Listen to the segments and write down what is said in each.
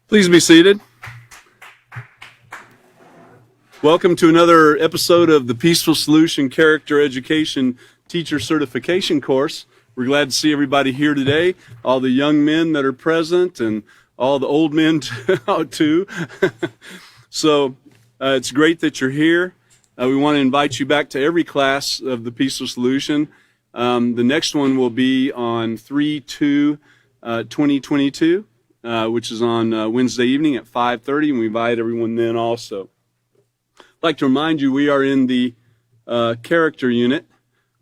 Please be seated. Welcome to another episode of the Peaceful Solution Character Education Teacher Certification course. We're glad to see everybody here today, all the young men that are present and all the old men too. So it's great that you're here. We want to invite you back to every class of the Peaceful Solution. The next one will be on 3/2/2022, which is on Wednesday evening at 5:30, and we invite everyone then also. I'd like to remind you we are in the character unit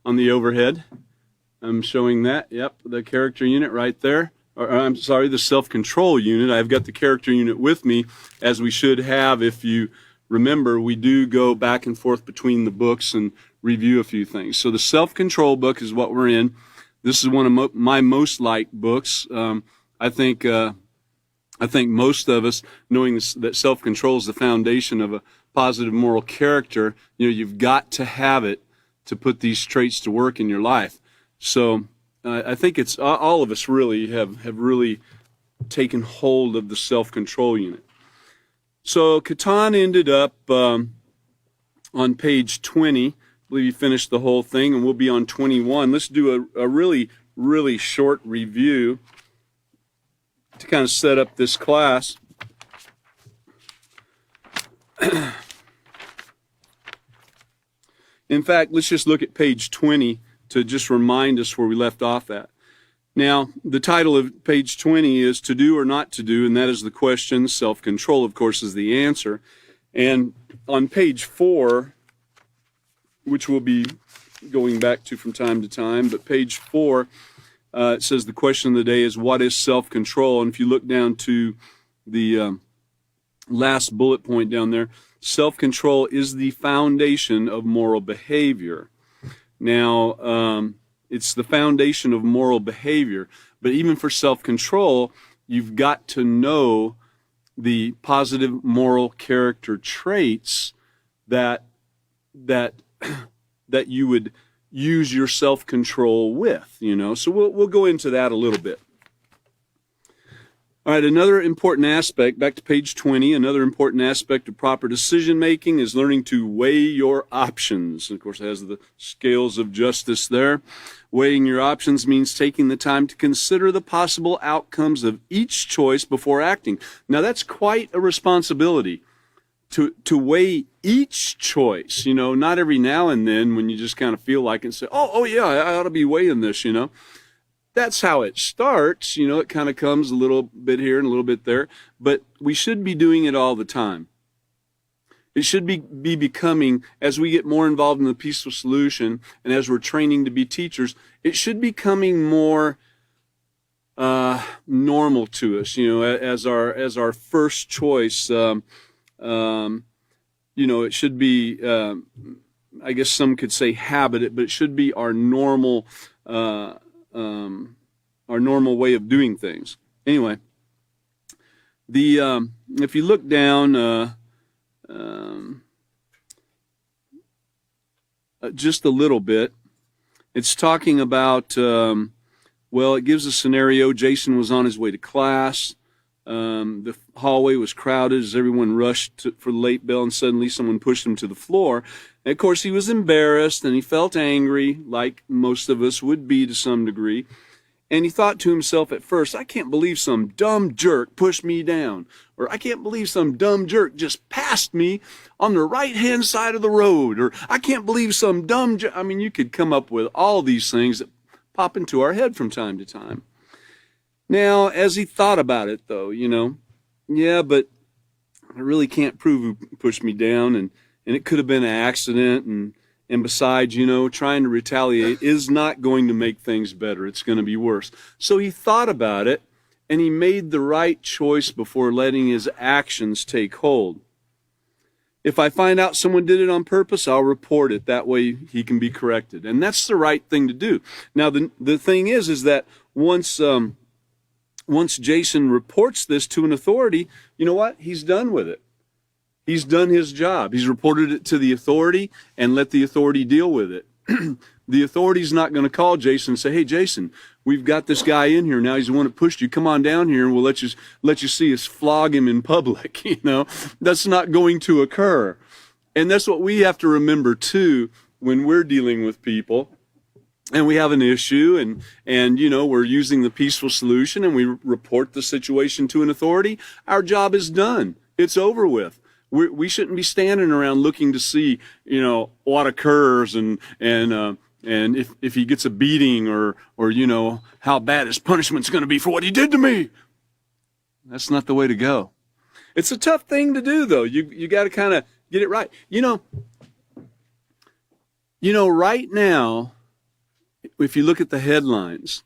on the overhead. I'm showing that. Yep, the character unit right there. Or, I'm sorry, the self-control unit. I've got the character unit with me, as we should have. If you remember, we do go back and forth between the books and review a few things. So the self-control book is what we're in. This is one of my most liked books. I think most of us, knowing that self-control is the foundation of a positive moral character, you've got to have it to put these traits to work in your life. So I think it's all of us really have really taken hold of the self-control unit. So Catan ended up on page 20. I believe you finished the whole thing, and we'll be on 21. Let's do a really, really short review to kind of set up this class. In fact, let's just look at page 20 to just remind us where we left off at. Now, the title of page 20 is To Do or Not to Do, and that is the question. Self-control, of course, is the answer. And on page 4, which we'll be going back to from time to time, but page 4, it says the question of the day is, what is self-control? And if you look down to the last bullet point down there, self-control is the foundation of moral behavior. Now, it's the foundation of moral behavior, but even for self-control, you've got to know the positive moral character traits that you would use your self-control with, So we'll go into that a little bit. All right, another important aspect, back to page 20, another important aspect of proper decision-making is learning to weigh your options. And of course, it has the scales of justice there. Weighing your options means taking the time to consider the possible outcomes of each choice before acting. Now, that's quite a responsibility, to weigh each choice, not every now and then when you just kind of feel like it and say, oh yeah, I ought to be weighing this, That's how it starts, it kind of comes a little bit here and a little bit there, but we should be doing it all the time. It should be becoming, as we get more involved in the Peaceful Solution and as we're training to be teachers, it should be becoming more normal to us, as our first choice. It should be, I guess some could say habit, but it should be our normal way of doing things. Anyway, if you look down just a little bit, it's talking about, it gives a scenario. Jason was on his way to class. The hallway was crowded as everyone rushed for the late bell, and suddenly someone pushed him to the floor. And of course, he was embarrassed and he felt angry, like most of us would be to some degree. And he thought to himself at first, I can't believe some dumb jerk pushed me down. Or I can't believe some dumb jerk just passed me on the right-hand side of the road. Or I can't believe some dumb jerk. I mean, you could come up with all these things that pop into our head from time to time. Now, as he thought about it, though, yeah, but I really can't prove who pushed me down, and it could have been an accident, and besides, trying to retaliate is not going to make things better. It's going to be worse. So he thought about it, and he made the right choice before letting his actions take hold. If I find out someone did it on purpose, I'll report it. That way he can be corrected. And that's the right thing to do. Now, the thing is that once Jason reports this to an authority, you know what? He's done with it. He's done his job. He's reported it to the authority and let the authority deal with it. The authority's not going to call Jason and say, hey, Jason, we've got this guy in here. Now he's the one that pushed you. Come on down here and we'll let you see us flog him in public. That's not going to occur. And that's what we have to remember, too, when we're dealing with people and we have an issue and we're using the peaceful solution and we report the situation to an authority. Our job is done. It's over with. We shouldn't be standing around looking to see, what occurs and if he gets a beating or how bad his punishment's going to be for what he did to me. That's not the way to go. It's a tough thing to do, though. You got to kind of get it right. Right now, if you look at the headlines,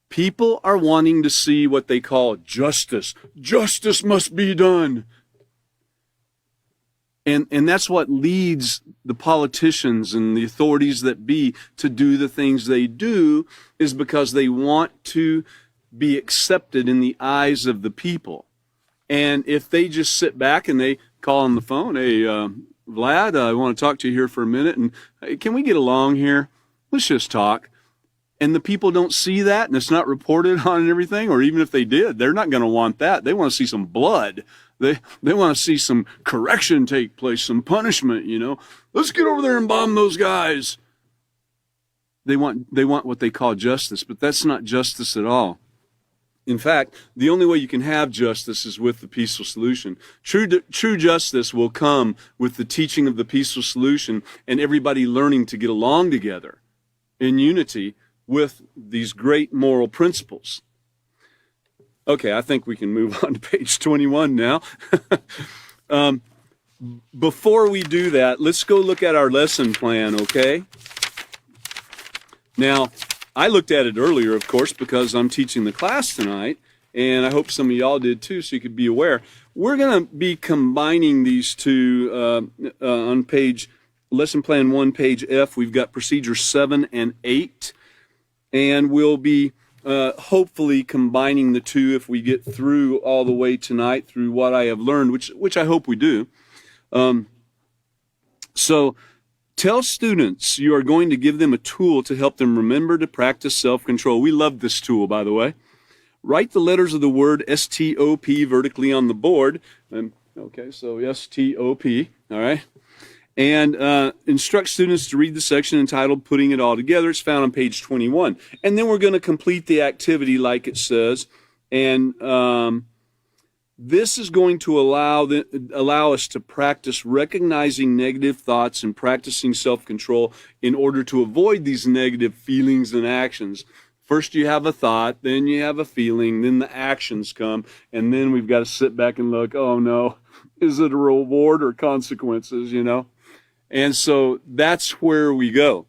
people are wanting to see what they call justice. Justice must be done. And that's what leads the politicians and the authorities that be to do the things they do, is because they want to be accepted in the eyes of the people. And if they just sit back and they call on the phone, hey, Vlad, I want to talk to you here for a minute, and hey, can we get along here? Let's just talk. And the people don't see that, and it's not reported on and everything, or even if they did, they're not going to want that. They want to see some blood. They want to see some correction take place, some punishment, Let's get over there and bomb those guys. They want what they call justice, but that's not justice at all. In fact, the only way you can have justice is with the peaceful solution. True justice will come with the teaching of the peaceful solution and everybody learning to get along together in unity with these great moral principles. Okay, I think we can move on to page 21 now. Before we do that, let's go look at our lesson plan, okay? Now, I looked at it earlier, of course, because I'm teaching the class tonight, and I hope some of y'all did too, so you could be aware. We're going to be combining these two on lesson plan 1, page F. We've got procedures 7 and 8, and we'll be hopefully combining the two if we get through all the way tonight through what I have learned, which I hope we do. So tell students you are going to give them a tool to help them remember to practice self-control. We love this tool, by the way. Write the letters of the word S-T-O-P vertically on the board. Okay, so S-T-O-P, all right. And instruct students to read the section entitled Putting It All Together. It's found on page 21. And then we're going to complete the activity like it says. And this is going to allow us to practice recognizing negative thoughts and practicing self-control in order to avoid these negative feelings and actions. First you have a thought, then you have a feeling, then the actions come, and then we've got to sit back and look, oh no, is it a reward or consequences, And so that's where we go.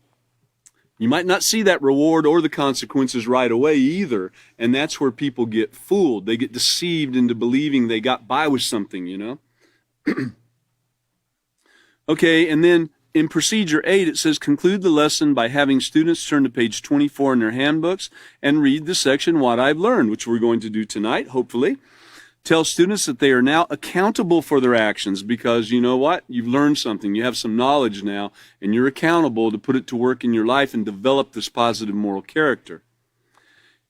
You might not see that reward or the consequences right away either, and that's where people get fooled. They get deceived into believing they got by with something, Okay, and then in procedure 8, it says conclude the lesson by having students turn to page 24 in their handbooks and read the section What I've Learned, which we're going to do tonight, hopefully. Tell students that they are now accountable for their actions because you know what? You've learned something. You have some knowledge now, and you're accountable to put it to work in your life and develop this positive moral character.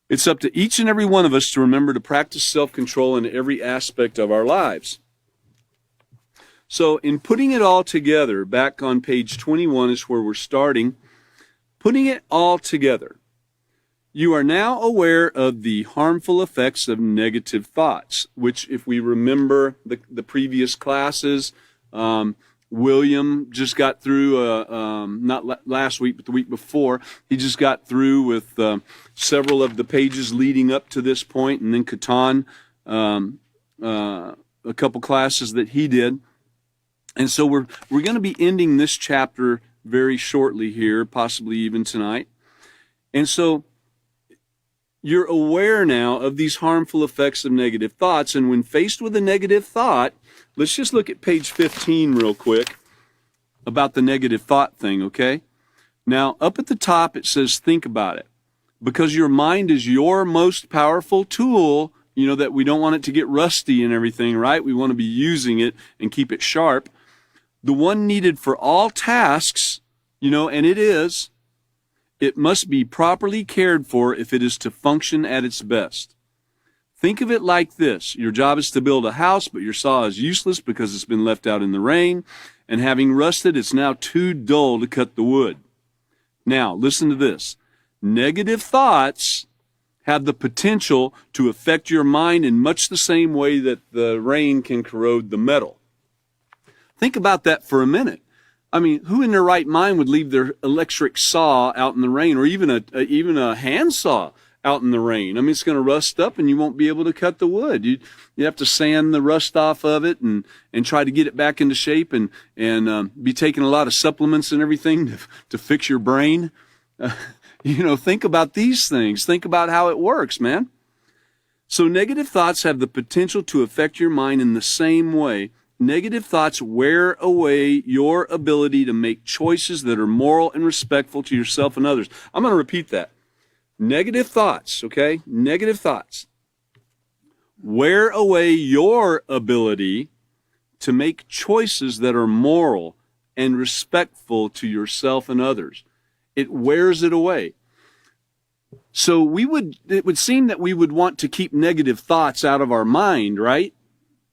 It's up to each and every one of us to remember to practice self-control in every aspect of our lives. So in putting it all together, back on page 21 is where we're starting. Putting it all together. You are now aware of the harmful effects of negative thoughts, which if we remember the previous classes, William just got through, not last week, but the week before, he just got through with several of the pages leading up to this point, and then Catan, a couple classes that he did. And so we're going to be ending this chapter very shortly here, possibly even tonight. And so you're aware now of these harmful effects of negative thoughts, and when faced with a negative thought, let's just look at page 15 real quick about the negative thought thing, okay? Now, up at the top it says think about it. Because your mind is your most powerful tool, that we don't want it to get rusty and everything, right? We want to be using it and keep it sharp. The one needed for all tasks, And it must be properly cared for if it is to function at its best. Think of it like this. Your job is to build a house, but your saw is useless because it's been left out in the rain, and having rusted, it's now too dull to cut the wood. Now, listen to this. Negative thoughts have the potential to affect your mind in much the same way that the rain can corrode the metal. Think about that for a minute. I mean, who in their right mind would leave their electric saw out in the rain, or even a hand saw out in the rain? I mean, it's going to rust up and you won't be able to cut the wood. You have to sand the rust off of it and try to get it back into shape and be taking a lot of supplements and everything to fix your brain. Think about these things. Think about how it works, man. So negative thoughts have the potential to affect your mind in the same way. Negative thoughts wear away your ability to make choices that are moral and respectful to yourself and others. I'm going to repeat that. Negative thoughts, okay? Negative thoughts wear away your ability to make choices that are moral and respectful to yourself and others. It wears it away. So it would seem that we would want to keep negative thoughts out of our mind, right?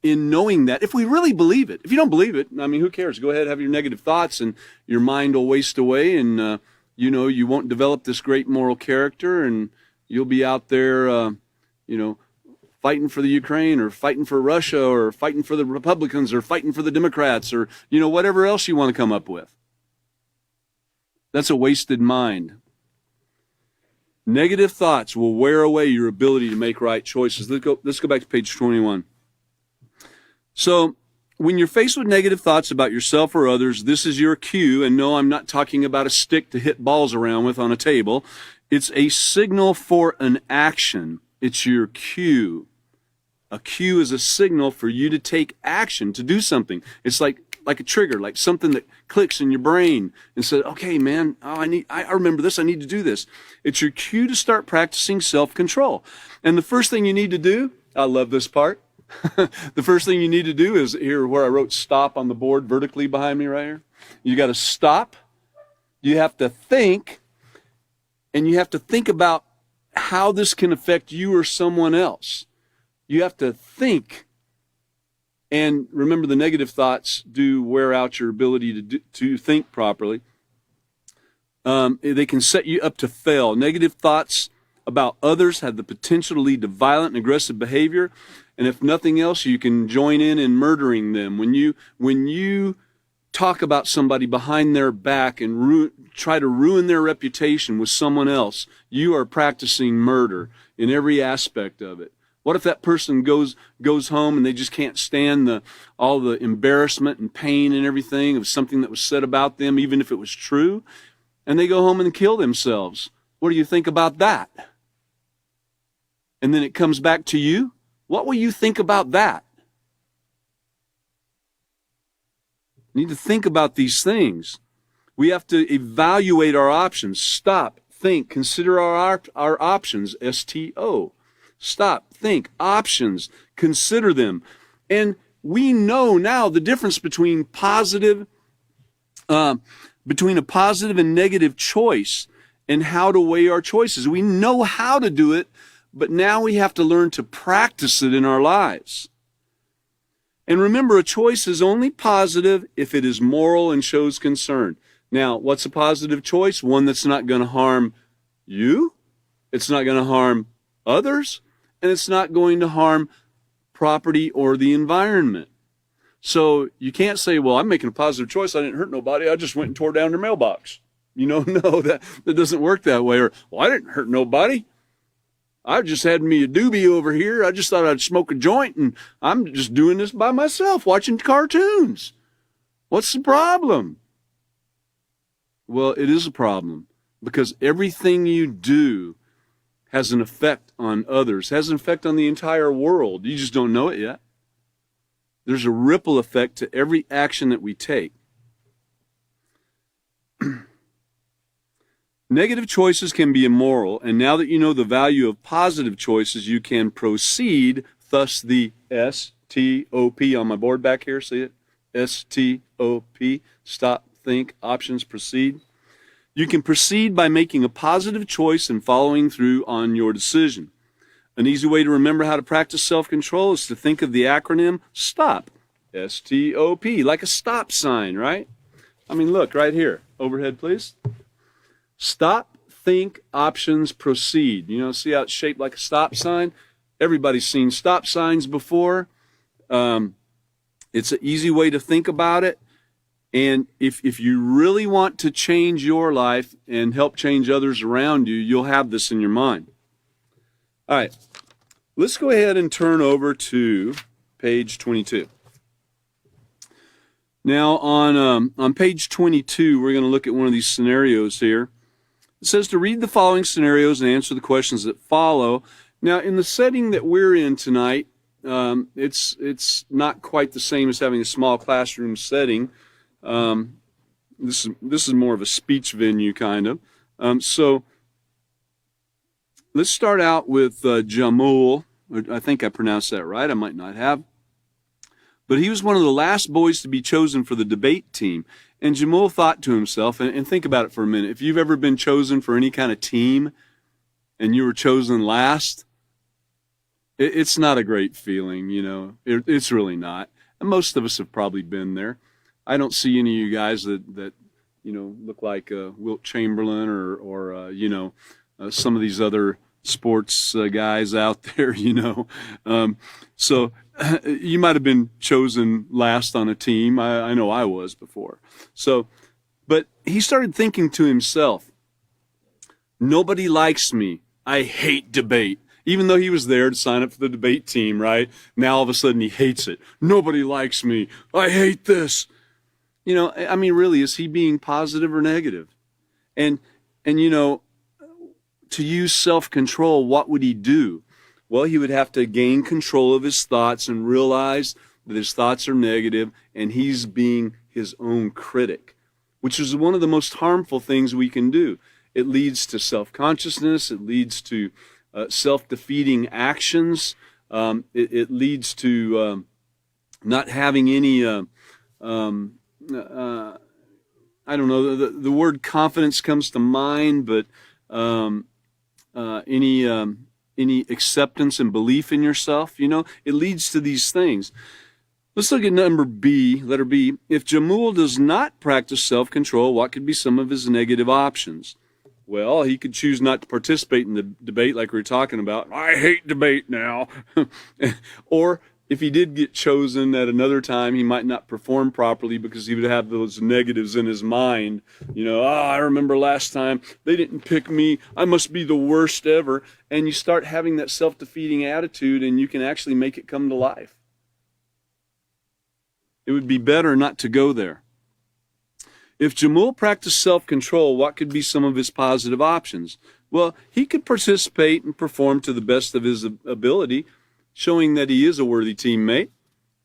In knowing that, if we really believe it. If you don't believe it, I mean, who cares? Go ahead, have your negative thoughts, and your mind will waste away, and you won't develop this great moral character, and you'll be out there, fighting for the Ukraine, or fighting for Russia, or fighting for the Republicans, or fighting for the Democrats, or whatever else you want to come up with. That's a wasted mind. Negative thoughts will wear away your ability to make right choices. Let's go back to page 21. So, when you're faced with negative thoughts about yourself or others, this is your cue. And no, I'm not talking about a stick to hit balls around with on a table. It's a signal for an action. It's your cue. A cue is a signal for you to take action, to do something. It's like a trigger, like something that clicks in your brain and says, okay, man, I remember this. I need to do this. It's your cue to start practicing self-control. And the first thing you need to do, I love this part. The first thing you need to do is here where I wrote stop on the board vertically behind me right here. You got to stop. You have to think, and you have to think about how this can affect you or someone else. You have to think. And remember, the negative thoughts do wear out your ability to think properly. They can set you up to fail. Negative thoughts about others have the potential to lead to violent and aggressive behavior. And if nothing else, you can join in murdering them. When you talk about somebody behind their back and try to ruin their reputation with someone else, you are practicing murder in every aspect of it. What if that person goes home and they just can't stand all the embarrassment and pain and everything of something that was said about them, even if it was true, and they go home and kill themselves? What do you think about that? And then it comes back to you. What will you think about that? You need to think about these things. We have to evaluate our options. Stop, think, consider our options, S-T-O. Stop, think, options, consider them. And we know now the difference between a positive and negative choice and how to weigh our choices. We know how to do it, but now we have to learn to practice it in our lives. And remember, a choice is only positive if it is moral and shows concern. Now, what's a positive choice? One that's not going to harm you, it's not going to harm others, and it's not going to harm property or the environment. So you can't say, well, I'm making a positive choice. I didn't hurt nobody. I just went and tore down their mailbox. No, that doesn't work that way. Or, well, I didn't hurt nobody. I just had me a doobie over here. I just thought I'd smoke a joint, and I'm just doing this by myself, watching cartoons. What's the problem? Well, it is a problem because everything you do has an effect on others, has an effect on the entire world. You just don't know it yet. There's a ripple effect to every action that we take. Negative choices can be immoral, and now that you know the value of positive choices, you can proceed, thus the S-T-O-P on my board back here, see it? S-T-O-P, stop, think, options, proceed. You can proceed by making a positive choice and following through on your decision. An easy way to remember how to practice self-control is to think of the acronym STOP. S-T-O-P, like a stop sign, right? I mean, look, right here. Overhead, please. Stop, think, options, proceed. You know, see how it's shaped like a stop sign? Everybody's seen stop signs before. It's an easy way to think about it. And if you really want to change your life and help change others around you, you'll have this in your mind. All right, let's go ahead and turn over to page 22. Now, on page 22, we're going to look at one of these scenarios here. It says to read the following scenarios and answer the questions that follow. Now, in the setting that we're in tonight, it's not quite the same as having a small classroom setting. This is more of a speech venue, kind of. So let's start out with Jamul. I think I pronounced that right. I might not have. But he was one of the last boys to be chosen for the debate team. And Jamul thought to himself, and think about it for a minute. If you've ever been chosen for any kind of team and you were chosen last, it's not a great feeling, you know. It's really not. And most of us have probably been there. I don't see any of you guys that you know, look like Wilt Chamberlain or some of these other sports guys out there, you know. So you might have been chosen last on a team. I know I was before. So, but he started thinking to himself, nobody likes me. I hate debate. Even though he was there to sign up for the debate team, right? Now all of a sudden he hates it. Nobody likes me. I hate this. You know, I mean, really, is he being positive or negative? And you know, to use self-control, what would he do? Well, he would have to gain control of his thoughts and realize that his thoughts are negative and he's being his own critic, which is one of the most harmful things we can do. It leads to self-consciousness. It leads to self-defeating actions. It leads to not having any, I don't know, the word confidence comes to mind, but any acceptance and belief in yourself, you know, it leads to these things. Let's look at number B, letter B. If Jamul does not practice self-control, what could be some of his negative options? Well, he could choose not to participate in the debate like we were talking about. I hate debate now. Or if he did get chosen at another time, he might not perform properly because he would have those negatives in his mind. You know, I remember last time they didn't pick me. I must be the worst ever. And you start having that self-defeating attitude and you can actually make it come to life. It would be better not to go there. If Jamul practiced self-control, what could be some of his positive options? Well, he could participate and perform to the best of his ability, showing that he is a worthy teammate.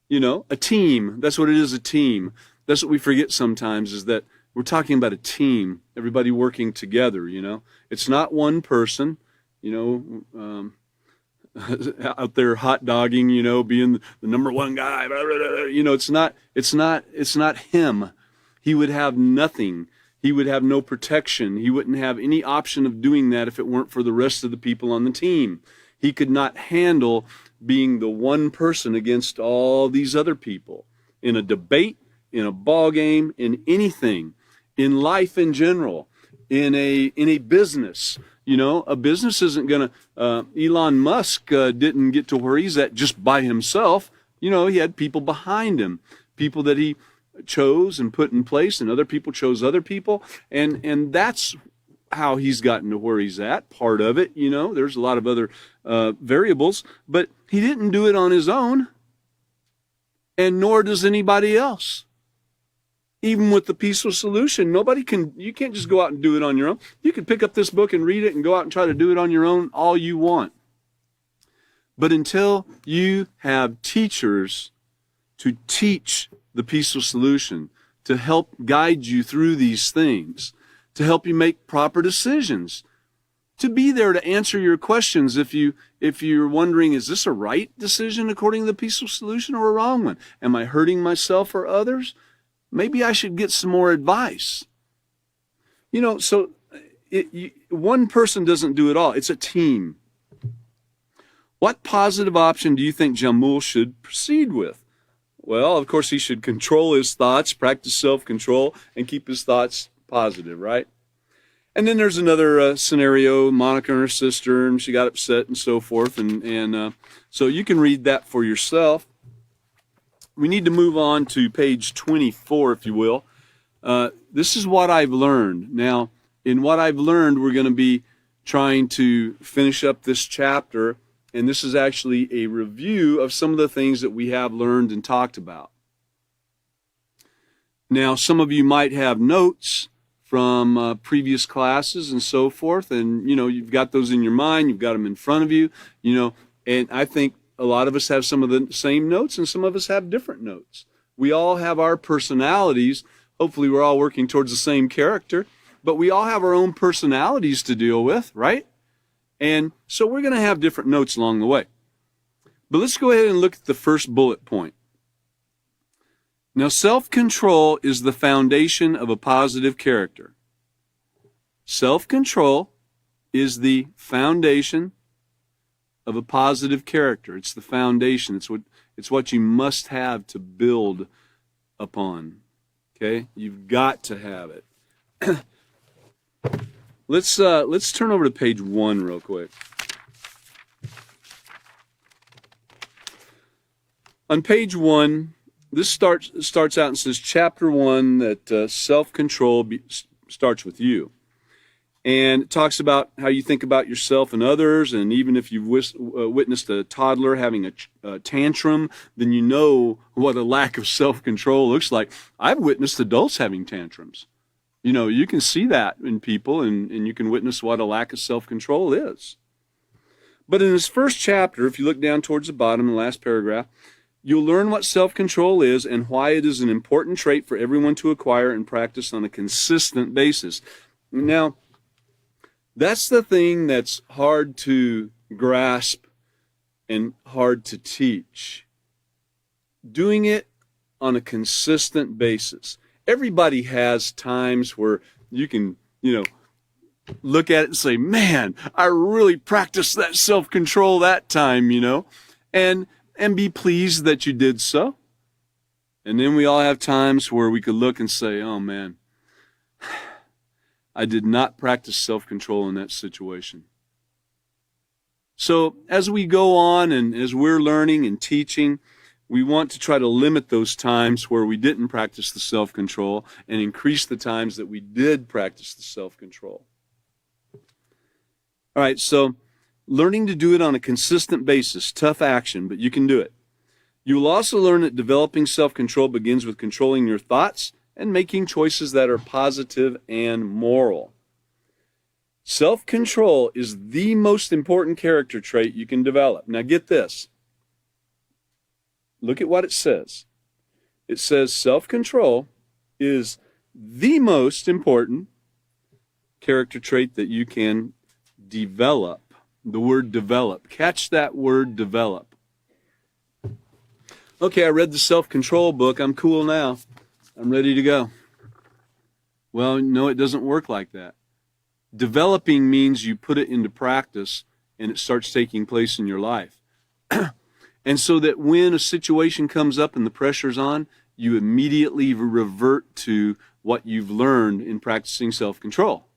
You know, a team. That's what it is, a team. That's what we forget sometimes, is that we're talking about a team, everybody working together, you know. It's not one person, you know, out there hot dogging, you know, being the number one guy. Blah, blah, blah. You know, it's not him. He would have nothing. He would have no protection. He wouldn't have any option of doing that if it weren't for the rest of the people on the team. He could not handle being the one person against all these other people. In a debate, in a ball game, in anything, in life in general, in a business. You know, a business isn't going to, Elon Musk didn't get to where he's at just by himself. You know, he had people behind him, people that he chose and put in place, and other people chose other people, and that's how he's gotten to where he's at. Part of it, you know, there's a lot of other variables, but he didn't do it on his own, and nor does anybody else. Even with the peaceful solution, you can't just go out and do it on your own. You can pick up this book and read it and go out and try to do it on your own all you want. But until you have teachers to teach the peaceful solution, to help guide you through these things, to help you make proper decisions, to be there to answer your questions if you're wondering, is this a right decision according to the peaceful solution or a wrong one? Am I hurting myself or others? Maybe I should get some more advice. So one person doesn't do it all. It's a team. What positive option do you think Jamul should proceed with? Well, of course, he should control his thoughts, practice self-control, and keep his thoughts positive, right? And then there's another scenario, Monica and her sister, and she got upset and so forth. And so you can read that for yourself. We need to move on to page 24, if you will. This is what I've learned. Now, in what I've learned, we're going to be trying to finish up this chapter. And this is actually a review of some of the things that we have learned and talked about. Now, some of you might have notes from previous classes and so forth, and you've got those in your mind, you've got them in front of you, and I think a lot of us have some of the same notes and some of us have different notes. We all have our personalities. Hopefully we're all working towards the same character, but we all have our own personalities to deal with, right? And so we're going to have different notes along the way. But let's go ahead and look at the first bullet point. Now, self-control is the foundation of a positive character. Self-control is the foundation of a positive character. It's the foundation. It's what you must have to build upon. Okay? You've got to have it. Let's turn over to page 1 real quick. On page 1, this starts out and says, Chapter 1, that self-control starts with you. And it talks about how you think about yourself and others, and even if you've witnessed a toddler having a tantrum, then you know what a lack of self-control looks like. I've witnessed adults having tantrums. You can see that in people, and you can witness what a lack of self-control is. But in this first chapter, if you look down towards the bottom, the last paragraph, you'll learn what self-control is and why it is an important trait for everyone to acquire and practice on a consistent basis. Now, that's the thing that's hard to grasp and hard to teach. Doing it on a consistent basis. Everybody has times where you can, look at it and say, man, I really practiced that self-control that time, and be pleased that you did so. And then we all have times where we could look and say, oh man, I did not practice self-control in that situation. So as we go on and as we're learning and teaching, we want to try to limit those times where we didn't practice the self-control and increase the times that we did practice the self-control. All right, so learning to do it on a consistent basis, tough action, but you can do it. You will also learn that developing self-control begins with controlling your thoughts and making choices that are positive and moral. Self-control is the most important character trait you can develop. Now get this. Look at what it says. It says self-control is the most important character trait that you can develop. The word develop. Catch that word develop. Okay, I read the self-control book. I'm cool now. I'm ready to go. Well, no, it doesn't work like that. Developing means you put it into practice and it starts taking place in your life. And so that when a situation comes up and the pressure's on, you immediately revert to what you've learned in practicing self-control.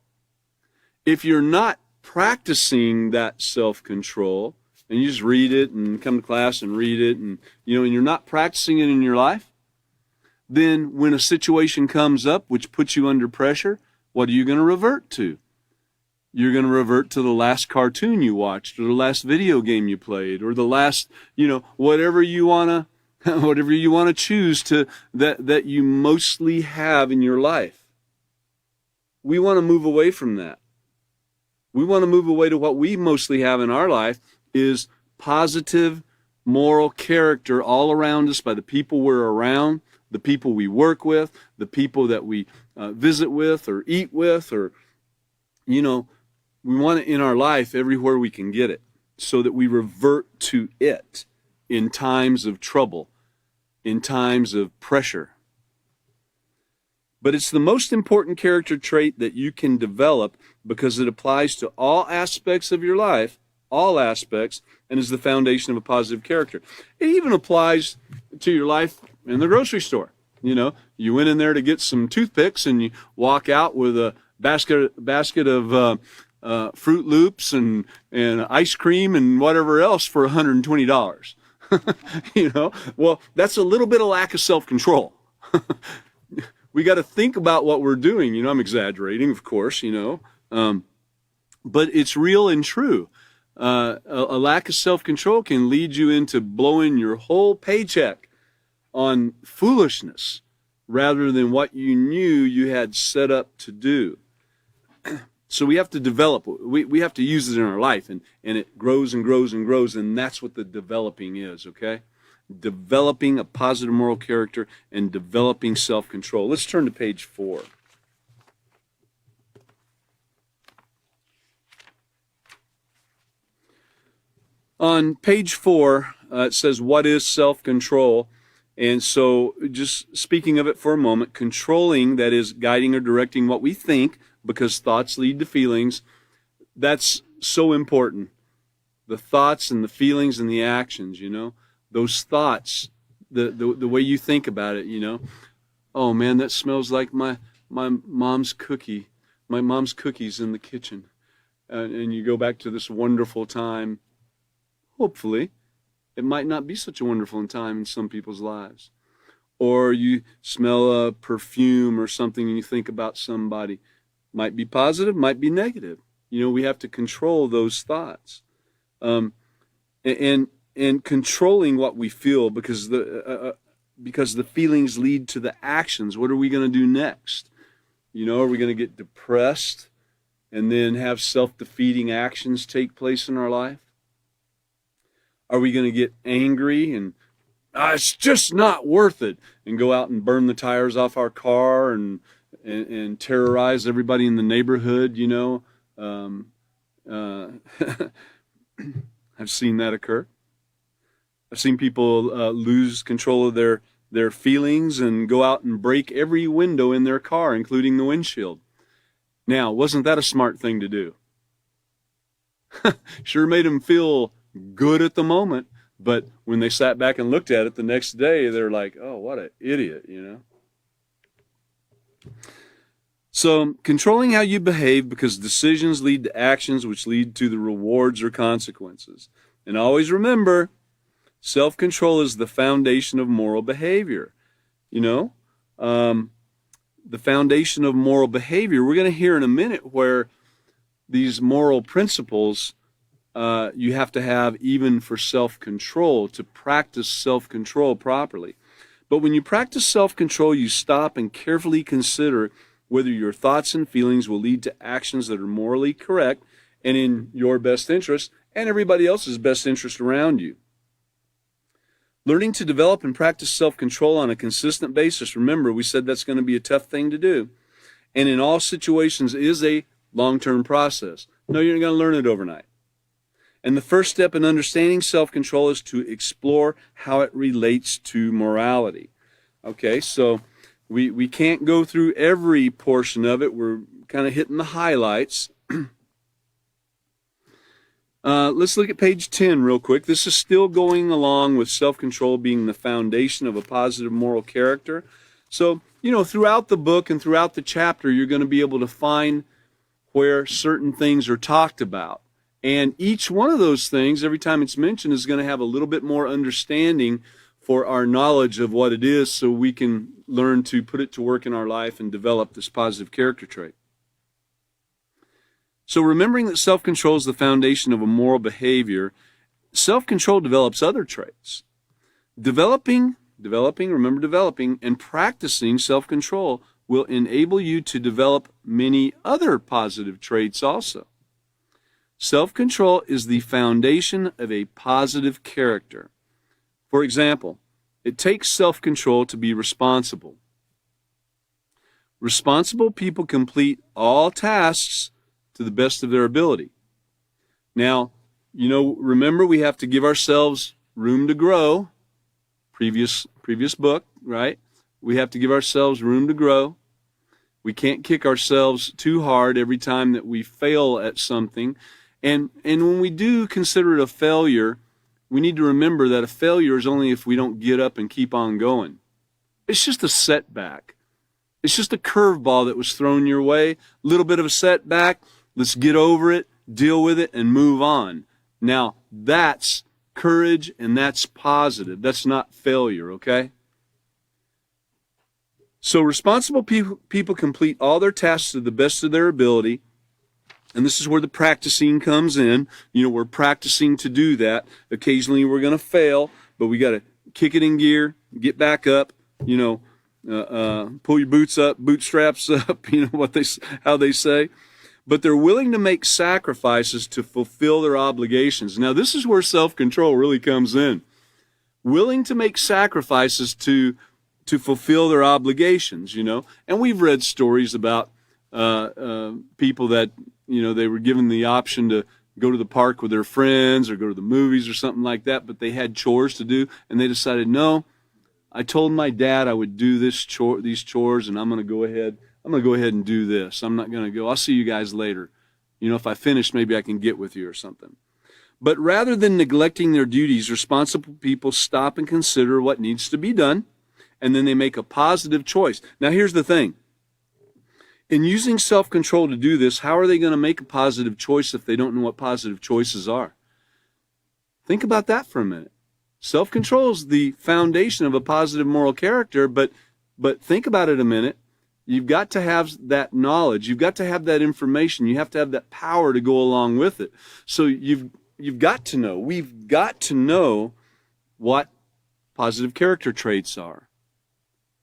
If you're not practicing that self-control, and you just read it and come to class and read it, and and you're not practicing it in your life, then when a situation comes up which puts you under pressure, what are you going to revert to? You're going to revert to the last cartoon you watched, or the last video game you played, or the last, whatever you want to choose to that you mostly have in your life. We want to move away from that. We want to move away to what we mostly have in our life is positive moral character all around us by the people we're around, the people we work with, the people that we visit with or eat with, or we want it in our life everywhere we can get it, so that we revert to it in times of trouble, in times of pressure. But it's the most important character trait that you can develop because it applies to all aspects of your life, all aspects, and is the foundation of a positive character. It even applies to your life in the grocery store. You know, you went in there to get some toothpicks and you walk out with a basket of Fruit Loops and ice cream and whatever else for $120. You know, well, that's a little bit of lack of self-control. We got to think about what we're doing. You know, I'm exaggerating, of course, you know, but it's real and true. A lack of self-control can lead you into blowing your whole paycheck on foolishness rather than what you knew you had set up to do. So we have to develop, we have to use it in our life, and it grows and grows and grows, and that's what the developing is, okay? Developing a positive moral character and developing self-control. Let's turn to page 4. On page 4, it says, what is self-control? And so just speaking of it for a moment, controlling, that is guiding or directing what we think, because thoughts lead to feelings, that's so important. The thoughts and the feelings and the actions, you know, those thoughts, the way you think about it, you know, oh man, that smells like my mom's cookie, my mom's cookies in the kitchen. And you go back to this wonderful time. Hopefully, it might not be such a wonderful time in some people's lives. Or you smell a perfume or something and you think about somebody. Might be positive, might be negative. You know, we have to control those thoughts. And controlling what we feel, because the feelings lead to the actions. What are we going to do next? You know, are we going to get depressed and then have self-defeating actions take place in our life? Are we going to get angry and it's just not worth it, and go out and burn the tires off our car and terrorize everybody in the neighborhood, you know? I've seen that occur. I've seen people lose control of their feelings and go out and break every window in their car, including the windshield. Now, wasn't that a smart thing to do? Sure made them feel good at the moment, but when they sat back and looked at it the next day, they're like, oh, what an idiot, you know? So, controlling how you behave, because decisions lead to actions which lead to the rewards or consequences. And always remember, self-control is the foundation of moral behavior. You know, the foundation of moral behavior. We're going to hear in a minute where these moral principles you have to have even for self-control, to practice self-control properly. But when you practice self-control, you stop and carefully consider whether your thoughts and feelings will lead to actions that are morally correct and in your best interest and everybody else's best interest around you. Learning to develop and practice self-control on a consistent basis, remember, we said that's going to be a tough thing to do, and in all situations is a long-term process. No, you're not going to learn it overnight. And the first step in understanding self-control is to explore how it relates to morality. Okay, so we can't go through every portion of it. We're kind of hitting the highlights. Let's look at page 10 real quick. This is still going along with self-control being the foundation of a positive moral character. So, you know, throughout the book and throughout the chapter, you're going to be able to find where certain things are talked about. And each one of those things, every time it's mentioned, is going to have a little bit more understanding for our knowledge of what it is, so we can learn to put it to work in our life and develop this positive character trait. So remembering that self-control is the foundation of a moral behavior, self-control develops other traits. Developing, and practicing self-control will enable you to develop many other positive traits also. Self-control is the foundation of a positive character. For example, it takes self-control to be responsible. Responsible people complete all tasks to the best of their ability. Now, you know, remember, we have to give ourselves room to grow. Previous book, right? We have to give ourselves room to grow. We can't kick ourselves too hard every time that we fail at something. And when we do consider it a failure, we need to remember that a failure is only if we don't get up and keep on going. It's just a setback. It's just a curveball that was thrown your way, a little bit of a setback. Let's get over it, deal with it, and move on. Now, that's courage and that's positive. That's not failure, okay? So responsible people complete all their tasks to the best of their ability. And this is where the practicing comes in. We're practicing to do that. Occasionally we're going to fail, but we got to kick it in gear, get back up, pull your boots up, bootstraps up, how they say. But they're willing to make sacrifices to fulfill their obligations. Now, this is where self-control really comes in. Willing to make sacrifices to fulfill their obligations, And we've read stories about people that, they were given the option to go to the park with their friends or go to the movies or something like that, but they had chores to do, and they decided, no, I told my dad I would do these chores, and I'm going to go ahead and do this. I'm not going to go. I'll see you guys later. If I finish, maybe I can get with you or something. But rather than neglecting their duties, responsible people stop and consider what needs to be done, and then they make a positive choice. Now, here's the thing. In using self-control to do this, how are they going to make a positive choice if they don't know what positive choices are? Think about that for a minute. Self-control is the foundation of a positive moral character, but think about it a minute. You've got to have that knowledge. You've got to have that information. You have to have that power to go along with it. So you've got to know. We've got to know what positive character traits are,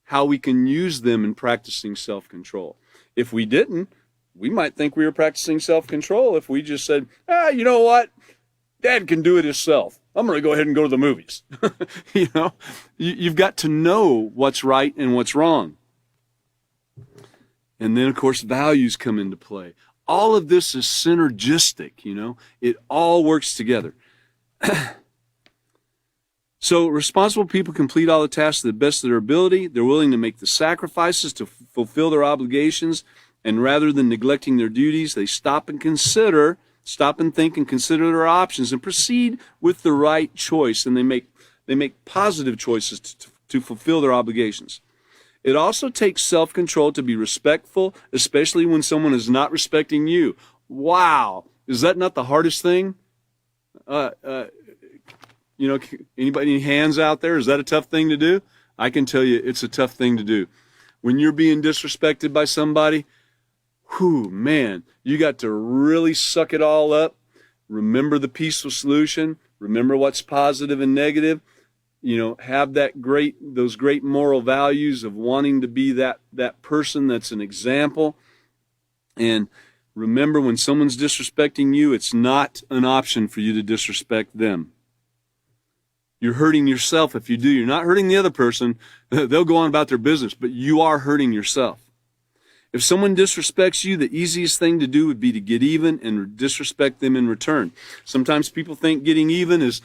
how we can use them in practicing self-control. If we didn't, we might think we were practicing self-control if we just said, you know what? Dad can do it himself. I'm going to go ahead and go to the movies. You've got to know what's right and what's wrong. And then, of course, values come into play. All of this is synergistic, It all works together. So responsible people complete all the tasks to the best of their ability. They're willing to make the sacrifices to fulfill their obligations. And rather than neglecting their duties, they stop and think and consider their options and proceed with the right choice. And they make positive choices to fulfill their obligations. It also takes self-control to be respectful, especially when someone is not respecting you. Wow. Is that not the hardest thing? Anybody, any hands out there? Is that a tough thing to do? I can tell you it's a tough thing to do. When you're being disrespected by somebody, man, you got to really suck it all up. Remember the peaceful solution. Remember what's positive and negative. Have those great moral values of wanting to be that person that's an example. And remember, when someone's disrespecting you, it's not an option for you to disrespect them. You're hurting yourself if you do. You're not hurting the other person. They'll go on about their business, but you are hurting yourself. If someone disrespects you, the easiest thing to do would be to get even and disrespect them in return. Sometimes people think getting even is,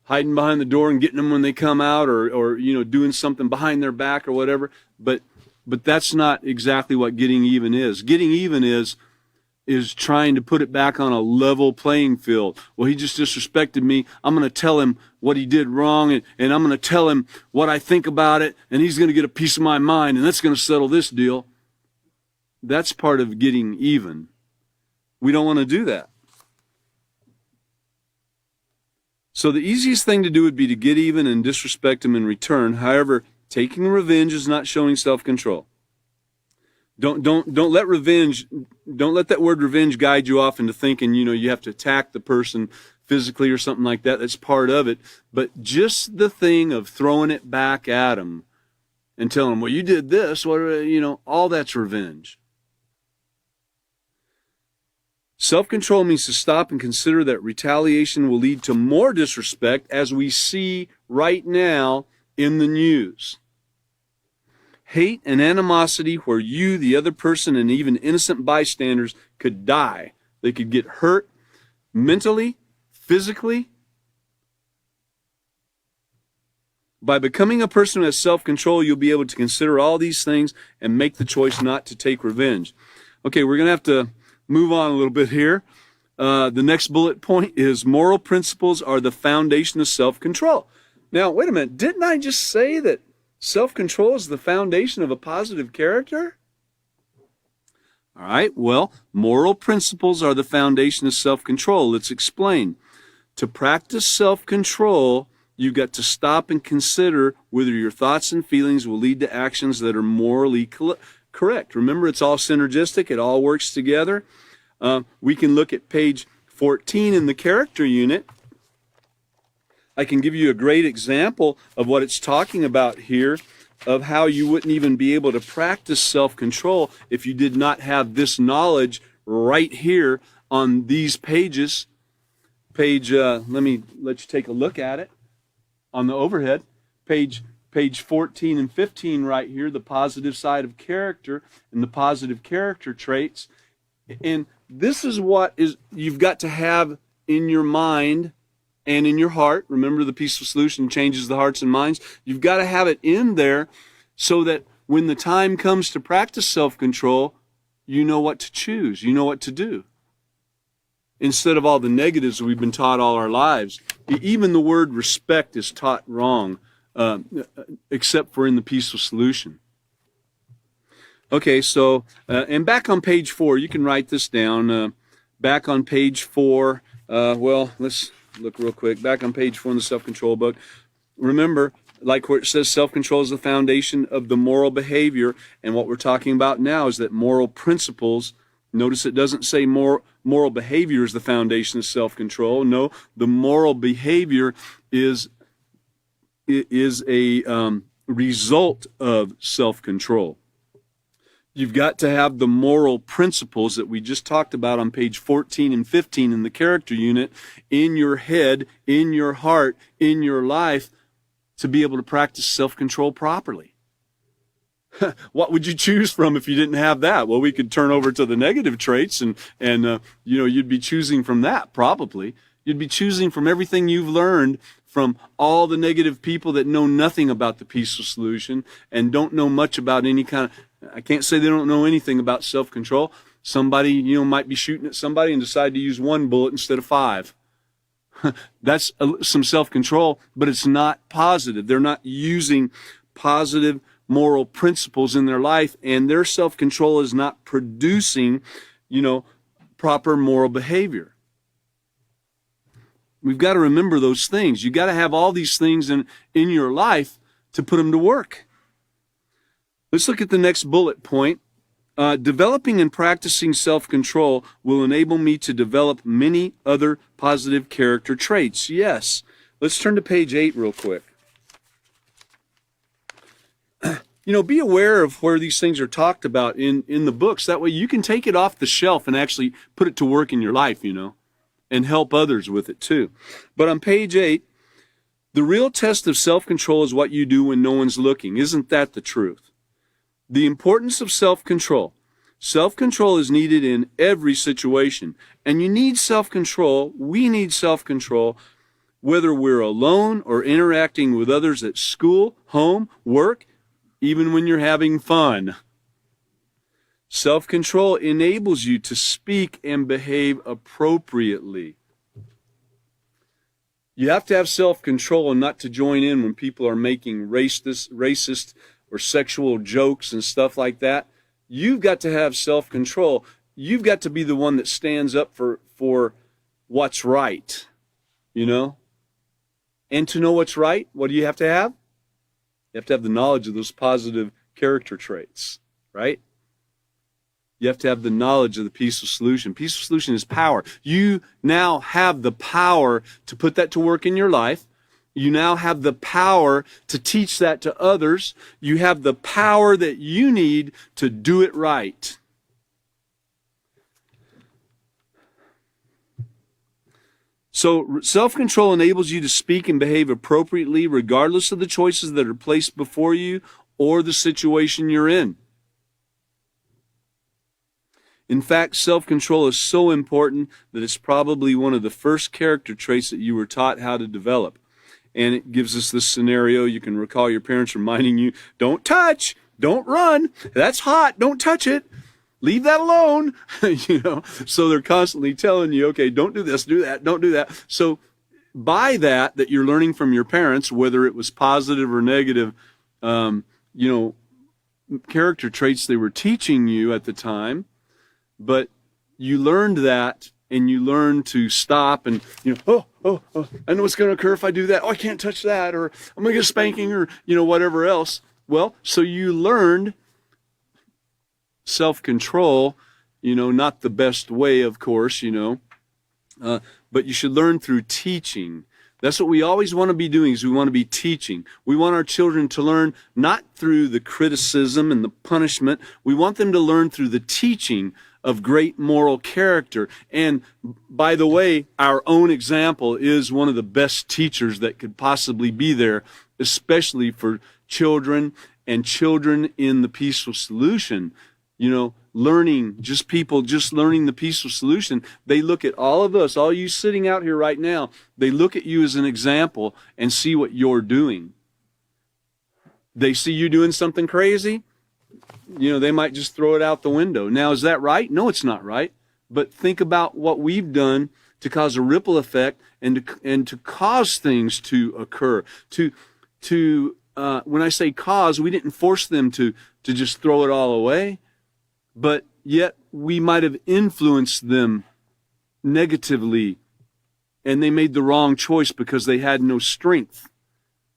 hiding behind the door and getting them when they come out or doing something behind their back or whatever. But that's not exactly what getting even is. Getting even is trying to put it back on a level playing field. Well, he just disrespected me. I'm going to tell him what he did wrong, and I'm going to tell him what I think about it, and he's going to get a piece of my mind, and that's going to settle this deal. That's part of getting even. We don't want to do that. So the easiest thing to do would be to get even and disrespect him in return. However, taking revenge is not showing self-control. Don't let that word revenge guide you off into thinking, you have to attack the person physically or something like that. That's part of it. But just the thing of throwing it back at them and telling them, well, you did this, all that's revenge. Self-control means to stop and consider that retaliation will lead to more disrespect, as we see right now in the news. Hate and animosity where you, the other person, and even innocent bystanders could die. They could get hurt mentally, physically. By becoming a person who has self-control, you'll be able to consider all these things and make the choice not to take revenge. Okay, we're going to have to move on a little bit here. The next bullet point is moral principles are the foundation of self-control. Now, wait a minute. Didn't I just say that self-control is the foundation of a positive character? All right, well, moral principles are the foundation of self-control. Let's explain. To practice self-control, you've got to stop and consider whether your thoughts and feelings will lead to actions that are morally correct. Remember, it's all synergistic. It all works together. We can look at page 14 in the character unit. I can give you a great example of what it's talking about here, of how you wouldn't even be able to practice self-control if you did not have this knowledge right here on these pages. Let me let you take a look at it on the overhead. Page 14 and 15 right here, the positive side of character and the positive character traits. And this is what you've got to have in your mind and in your heart. Remember, the peaceful solution changes the hearts and minds. You've got to have it in there so that when the time comes to practice self-control, you know what to choose. You know what to do. Instead of all the negatives we've been taught all our lives. Even the word respect is taught wrong, except for in the peaceful solution. Okay, so, and back on page 4, you can write this down. Back on page 4, well, let's look real quick. Back on page 4 in the self-control book. Remember, like where it says self-control is the foundation of the moral behavior, and what we're talking about now is that moral principles. Notice it doesn't say moral behavior is the foundation of self-control. No, the moral behavior is a result of self-control. You've got to have the moral principles that we just talked about on page 14 and 15 in the character unit in your head, in your heart, in your life to be able to practice self-control properly. What would you choose from if you didn't have that? Well, we could turn over to the negative traits and you'd be choosing from that probably. You'd be choosing from everything you've learned from all the negative people that know nothing about the peaceful solution and don't know much about any kind of, I can't say they don't know anything about self-control. Somebody, might be shooting at somebody and decide to use 1 bullet instead of 5. That's some self-control, but it's not positive. They're not using positive moral principles in their life, and their self-control is not producing, proper moral behavior. We've got to remember those things. You've got to have all these things in your life to put them to work. Let's look at the next bullet point. Developing and practicing self-control will enable me to develop many other positive character traits. Yes. Let's turn to page 8 real quick. Be aware of where these things are talked about in the books. That way you can take it off the shelf and actually put it to work in your life, and help others with it too. But on page 8, the real test of self-control is what you do when no one's looking. Isn't that the truth? The importance of self-control. Self-control is needed in every situation. And you need self-control. We need self-control whether we're alone or interacting with others at school, home, work, even when you're having fun. Self-control enables you to speak and behave appropriately. You have to have self-control and not to join in when people are making racist or sexual jokes and stuff like that. You've got to have self-control. You've got to be the one that stands up for what's right, And to know what's right, what do you have to have? You have to have the knowledge of those positive character traits, right? You have to have the knowledge of the peaceful solution. Peaceful solution is power. You now have the power to put that to work in your life. You now have the power to teach that to others. You have the power that you need to do it right. So self-control enables you to speak and behave appropriately regardless of the choices that are placed before you or the situation you're in. In fact, self-control is so important that it's probably one of the first character traits that you were taught how to develop. and it gives us this scenario. You can recall your parents reminding you, don't touch, don't run, that's hot, don't touch it, leave that alone. So they're constantly telling you, okay, don't do this, do that, don't do that. So by that you're learning from your parents, whether it was positive or negative, character traits they were teaching you at the time, but you learned that, and you learn to stop and, I know what's going to occur if I do that. Oh, I can't touch that, or I'm going to get a spanking, or, whatever else. Well, so you learned self-control, not the best way, of course, but you should learn through teaching. That's what we always want to be doing, is we want to be teaching. We want our children to learn not through the criticism and the punishment. We want them to learn through the teaching of great moral character. And by the way, our own example is one of the best teachers that could possibly be there, especially for children and children in the peaceful solution. Learning, just learning the peaceful solution. They look at all of us, all you sitting out here right now, they look at you as an example and see what you're doing. They see you doing something crazy, they might just throw it out the window. Now, is that right? No, it's not right. But think about what we've done to cause a ripple effect and to cause things to occur. When I say cause, we didn't force them to just throw it all away, but yet we might have influenced them negatively, and they made the wrong choice because they had no strength.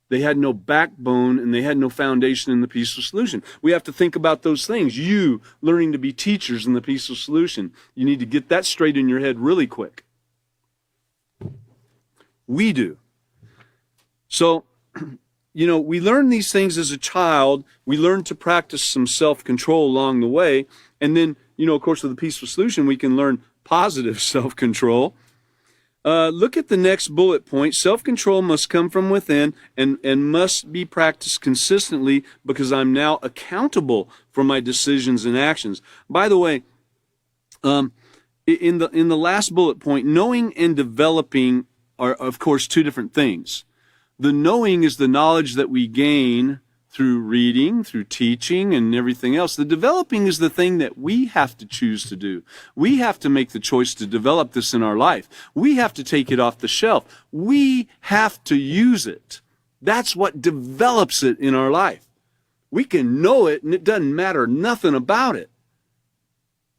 They had no backbone, and they had no foundation in the peaceful solution. We have to think about those things. You learning to be teachers in the peaceful solution, you need to get that straight in your head really quick. We do. So, we learn these things as a child. We learn to practice some self-control along the way. And then, of course, with the peaceful solution, we can learn positive self-control. Look at the next bullet point. Self-control must come from within and must be practiced consistently, because I'm now accountable for my decisions and actions. By the way, in the last bullet point, knowing and developing are, of course, two different things. The knowing is the knowledge that we gain through reading, through teaching, and everything else. The developing is the thing that we have to choose to do. We have to make the choice to develop this in our life. We have to take it off the shelf. We have to use it. That's what develops it in our life. We can know it, and it doesn't matter nothing about it.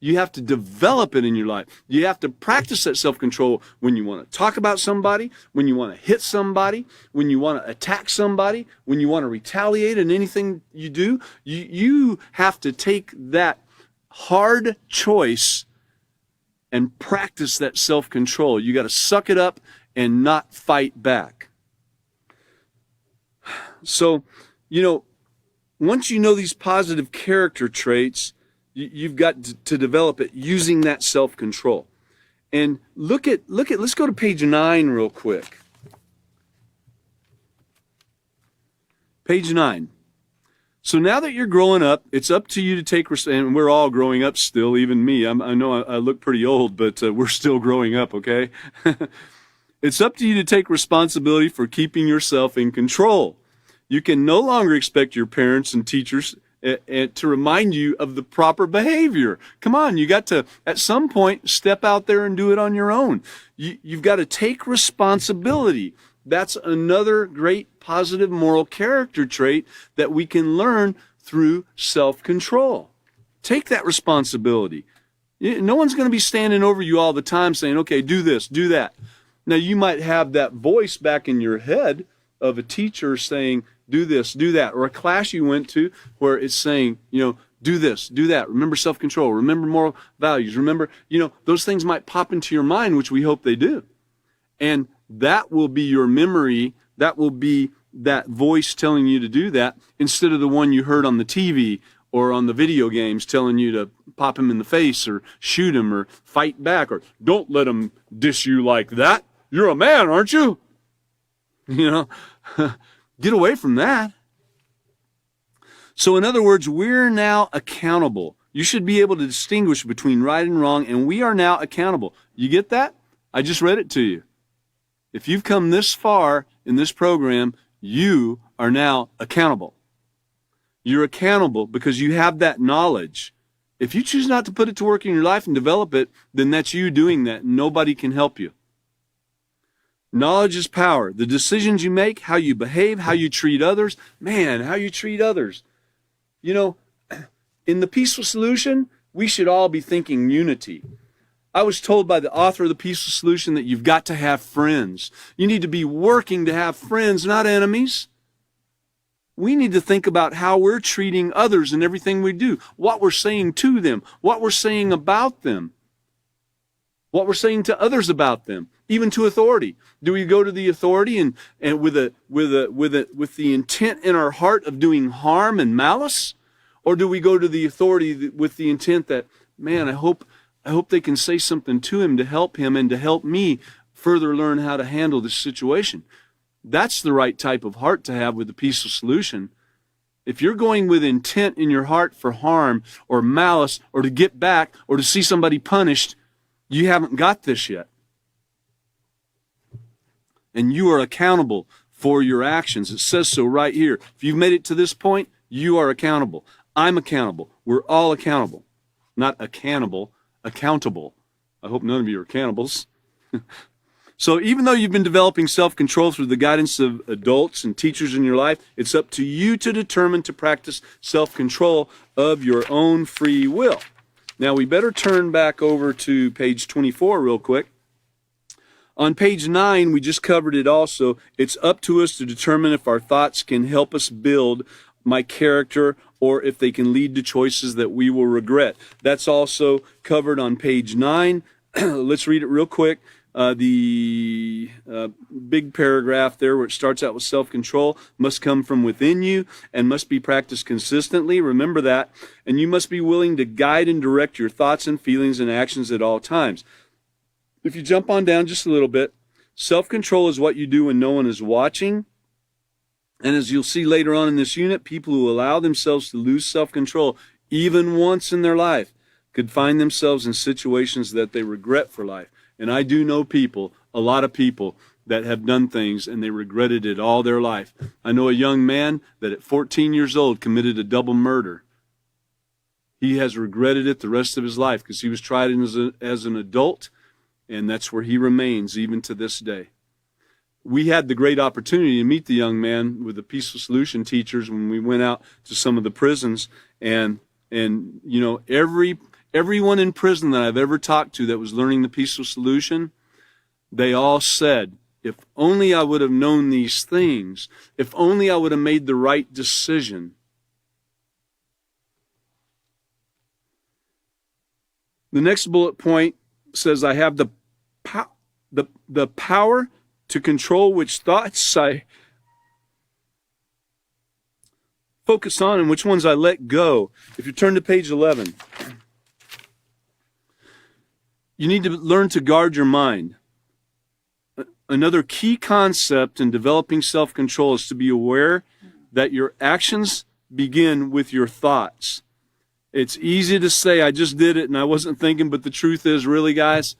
You have to develop it in your life. You have to practice that self-control when you want to talk about somebody, when you want to hit somebody, when you want to attack somebody, when you want to retaliate in anything you do. You have to take that hard choice and practice that self-control. You got to suck it up and not fight back. So, once you know these positive character traits, you've got to develop it using that self-control. And let's go to page 9 real quick. Page 9. So now that you're growing up, it's up to you to take, and we're all growing up still, even me. I know I look pretty old, but we're still growing up, okay? It's up to you to take responsibility for keeping yourself in control. You can no longer expect your parents and teachers to remind you of the proper behavior. Come on, you got to, at some point, step out there and do it on your own. You've got to take responsibility. That's another great positive moral character trait that we can learn through self-control. Take that responsibility. No one's going to be standing over you all the time saying, okay, do this, do that. Now, you might have that voice back in your head of a teacher saying, do this, do that, or a class you went to where it's saying, do this, do that. Remember self-control, remember moral values, remember, those things might pop into your mind, which we hope they do. And that will be your memory, that will be that voice telling you to do that, instead of the one you heard on the TV or on the video games telling you to pop him in the face or shoot him or fight back or don't let him dish you like that. You're a man, aren't you? Get away from that. So in other words, we're now accountable. You should be able to distinguish between right and wrong, and we are now accountable. You get that? I just read it to you. If you've come this far in this program, you are now accountable. You're accountable because you have that knowledge. If you choose not to put it to work in your life and develop it, then that's you doing that. Nobody can help you. Knowledge is power. The decisions you make, how you behave, how you treat others. Man, how you treat others. You know, in the Peaceful Solution, we should all be thinking unity. I was told by the author of the Peaceful Solution that you've got to have friends. You need to be working to have friends, not enemies. We need to think about how we're treating others in everything we do, what we're saying to them, what we're saying about them, what we're saying to others about them, even to authority. Do we go to the authority and with the intent in our heart of doing harm and malice? Or do we go to the authority with the intent that, man, I hope they can say something to him and to help me further learn how to handle this situation? That's the right type of heart to have with the Peaceful Solution. If you're going with intent in your heart for harm or malice or to get back or to see somebody punished, you haven't got this yet. And you are accountable for your actions. It says so right here. If you've made it to this point, you are accountable. I'm accountable. We're all accountable. Not accountable, accountable. I hope none of you are cannibals. So even though you've been developing self-control through the guidance of adults and teachers in your life, it's up to you to determine to practice self-control of your own free will. Now we better turn back over to page 24 real quick. On page 9, we just covered it also. It's up to us to determine if our thoughts can help us build my character or if they can lead to choices that we will regret. That's also covered on page 9. Let's read it real quick. The big paragraph there where it starts out with self-control must come from within you and must be practiced consistently. Remember that. And you must be willing to guide and direct your thoughts and feelings and actions at all times. If you jump on down just a little bit, self-control is what you do when no one is watching. And as you'll see later on in this unit, people who allow themselves to lose self-control even once in their life could find themselves in situations that they regret for life. And I do know people, a lot of people, that have done things and they regretted it all their life. I know a young man that at 14 years old committed a double murder. He has regretted it the rest of his life because he was tried as an adult, and that's where he remains even to this day. We had the great opportunity to meet the young man with the Peaceful Solution teachers when we went out to some of the prisons, and you know, everyone in prison that I've ever talked to that was learning the Peaceful Solution, they all said, if only I would have known these things, if only I would have made the right decision. The next bullet point says I have the power to control which thoughts I focus on and which ones I let go. If you turn to page 11, you need to learn to guard your mind. Another key concept in developing self-control is to be aware that your actions begin with your thoughts. It's easy to say, I just did it and I wasn't thinking, but the truth is, really, guys,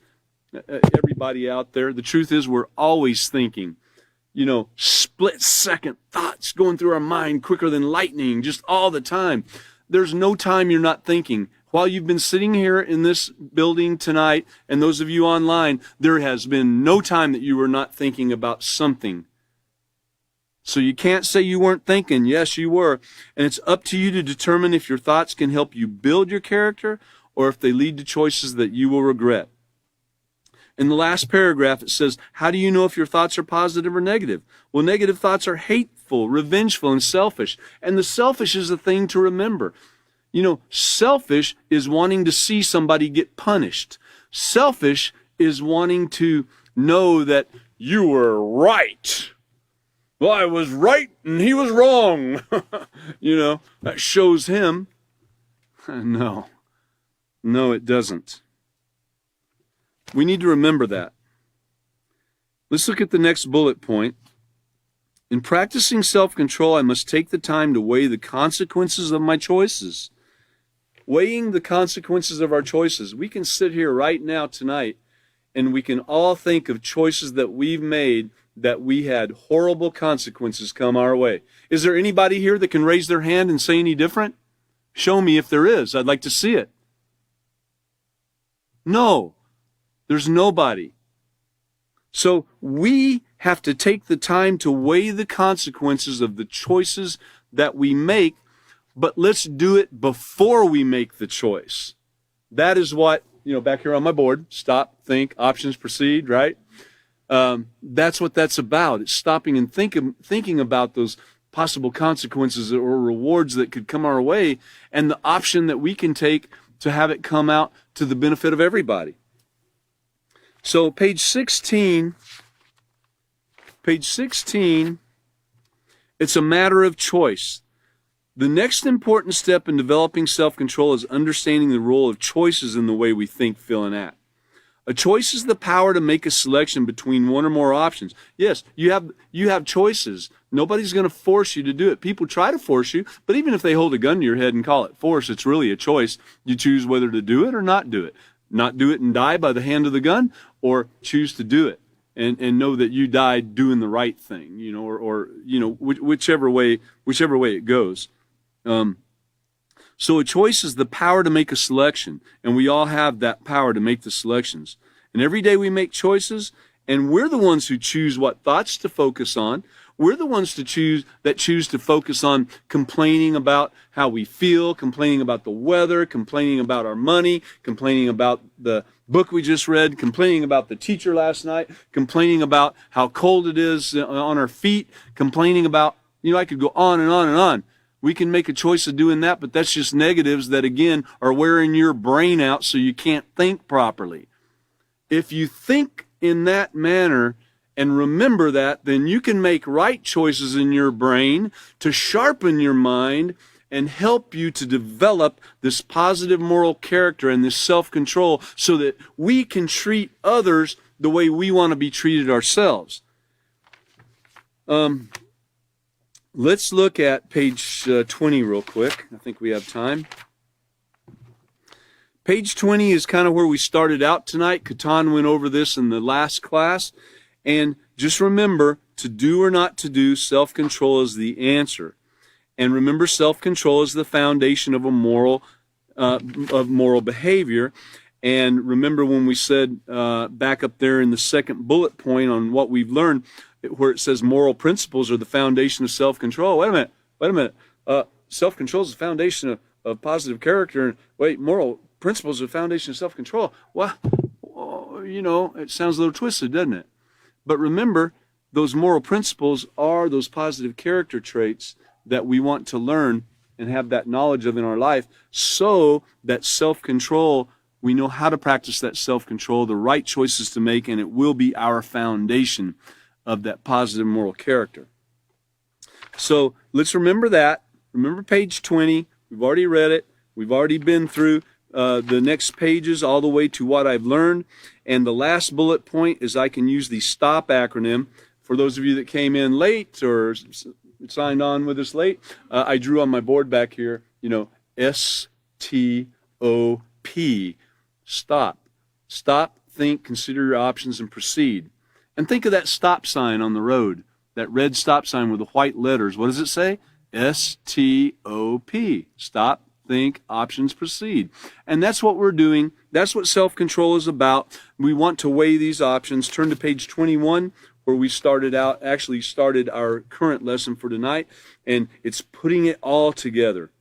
everybody out there, the truth is we're always thinking. You know, split-second thoughts going through our mind quicker than lightning, just all the time. There's no time you're not thinking. While you've been sitting here in this building tonight, and those of you online, there has been no time that you were not thinking about something. So you can't say you weren't thinking. Yes, you were. And it's up to you to determine if your thoughts can help you build your character or if they lead to choices that you will regret. In the last paragraph, it says, how do you know if your thoughts are positive or negative? Well, negative thoughts are hateful, revengeful, and selfish. And the selfish is a thing to remember. You know, selfish is wanting to see somebody get punished. Selfish is wanting to know that you were right. Well, I was right and he was wrong. You know, that shows him. No, it doesn't. We need to remember that. Let's look at the next bullet point. In practicing self-control, I must take the time to weigh the consequences of my choices. Weighing the consequences of our choices. We can sit here right now tonight and we can all think of choices that we've made that we had horrible consequences come our way. Is there anybody here that can raise their hand and say any different? Show me if there is. I'd like to see it. No, there's nobody. So we have to take the time to weigh the consequences of the choices that we make, but let's do it before we make the choice. That is what, back here on my board, stop, think, options, proceed, right? That's what that's about. It's stopping and thinking about those possible consequences or rewards that could come our way, and the option that we can take to have it come out to the benefit of everybody. So page 16, it's a matter of choice. The next important step in developing self-control is understanding the role of choices in the way we think, feel, and act. A choice is the power to make a selection between one or more options. Yes, you have choices. Nobody's going to force you to do it. People try to force you, but even if they hold a gun to your head and call it force, it's really a choice. You choose whether to do it or not do it. Not do it and die by the hand of the gun, or choose to do it and know that you died doing the right thing, whichever way it goes. So a choice is the power to make a selection, and we all have that power to make the selections. And every day we make choices, and we're the ones who choose what thoughts to focus on. We're the ones that choose to focus on complaining about how we feel, complaining about the weather, complaining about our money, complaining about the book we just read, complaining about the teacher last night, complaining about how cold it is on our feet, complaining about, I could go on and on and on. We can make a choice of doing that, but that's just negatives that, again, are wearing your brain out so you can't think properly. If you think in that manner and remember that, then you can make right choices in your brain to sharpen your mind and help you to develop this positive moral character and this self-control so that we can treat others the way we want to be treated ourselves. Let's look at page 20 real quick. I think we have time. Page 20 is kind of where we started out tonight. Catan went over this in the last class. And just remember, to do or not to do, self-control is the answer. And remember, self-control is the foundation of moral behavior. And remember when we said back up there in the second bullet point on what we've learned, where it says moral principles are the foundation of self-control. Wait a minute. Self-control is the foundation of positive character. Wait, moral principles are the foundation of self-control. Well, it sounds a little twisted, doesn't it? But remember, those moral principles are those positive character traits that we want to learn and have that knowledge of in our life, so that self-control, we know how to practice that self-control, the right choices to make, and it will be our foundation of that positive moral character. So let's remember that. Remember page 20. We've already read it. We've already been through the next pages all the way to what I've learned. And the last bullet point is I can use the STOP acronym. For those of you that came in late or signed on with us late, I drew on my board back here, S-T-O-P. Stop. Stop, think, consider your options, and proceed. And think of that stop sign on the road, that red stop sign with the white letters. What does it say? S-T-O-P. Stop, think, options, proceed. And that's what we're doing. That's what self-control is about. We want to weigh these options. Turn to page 21, where we started our current lesson for tonight, and it's putting it all together.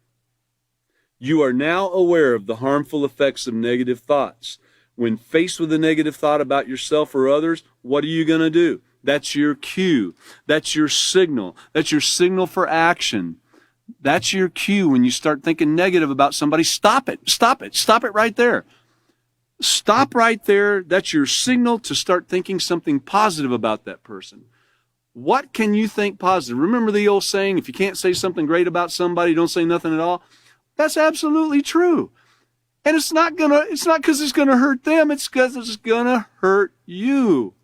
You are now aware of the harmful effects of negative thoughts. When faced with a negative thought about yourself or others, what are you going to do? That's your cue. That's your signal. That's your signal for action. That's your cue when you start thinking negative about somebody. Stop it. Stop it. Stop it right there. Stop right there. That's your signal to start thinking something positive about that person. What can you think positive? Remember the old saying, if you can't say something great about somebody, don't say nothing at all? That's absolutely true. And it's not because it's gonna hurt them, it's because it's gonna hurt you.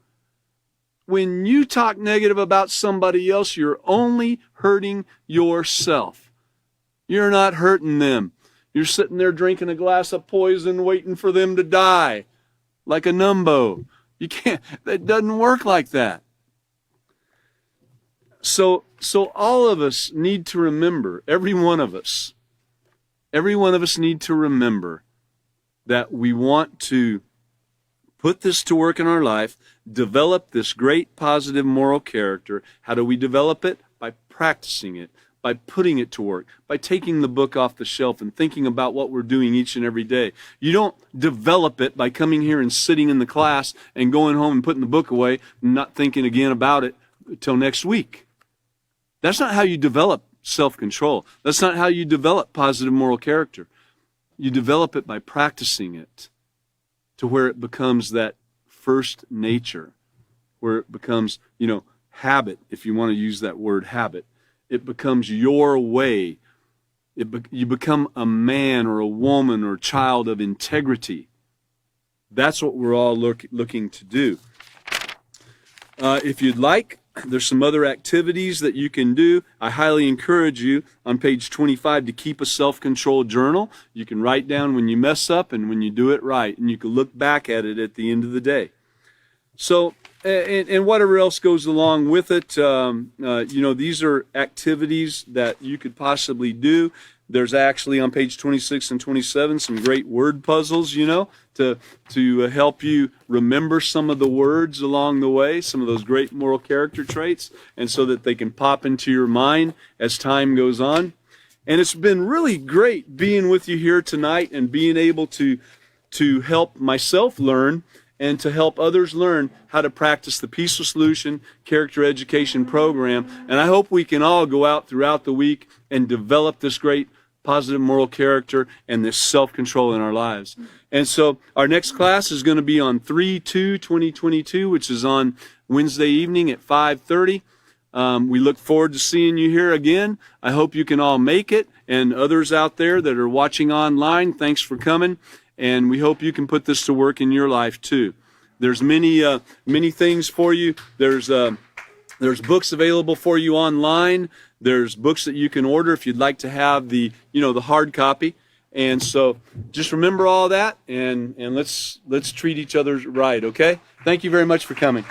When you talk negative about somebody else, you're only hurting yourself. You're not hurting them. You're sitting there drinking a glass of poison, waiting for them to die, like a numbo. You can't, that doesn't work like that. So all of us need to remember, every one of us need to remember that we want to put this to work in our life, develop this great positive moral character. How do we develop it? By practicing it, by putting it to work, by taking the book off the shelf and thinking about what we're doing each and every day. You don't develop it by coming here and sitting in the class and going home and putting the book away and not thinking again about it until next week. That's not how you develop self-control. That's not how you develop positive moral character. You develop it by practicing it to where it becomes that first nature, where it becomes, habit, if you want to use that word habit. It becomes your way. You become a man or a woman or a child of integrity. That's what we're all looking to do. If you'd like, there's some other activities that you can do. I highly encourage you on page 25 to keep a self-control journal. You can write down when you mess up and when you do it right, and you can look back at it at the end of the day. So, and whatever else goes along with it, these are activities that you could possibly do. There's actually on page 26 and 27 some great word puzzles, to help you remember some of the words along the way, some of those great moral character traits, and so that they can pop into your mind as time goes on. And it's been really great being with you here tonight and being able to help myself learn and to help others learn how to practice the Peaceful Solution Character Education Program. And I hope we can all go out throughout the week and develop this great positive moral character and this self-control in our lives. And so our next class is going to be on 3/2/2022, which is on Wednesday evening at 5:30. We look forward to seeing you here again. I hope you can all make it, and others out there that are watching online, thanks for coming. And we hope you can put this to work in your life too. There's many things for you. There's books available for you online. There's books that you can order if you'd like to have the hard copy. And so just remember all that, and let's treat each other right, okay? Thank you very much for coming.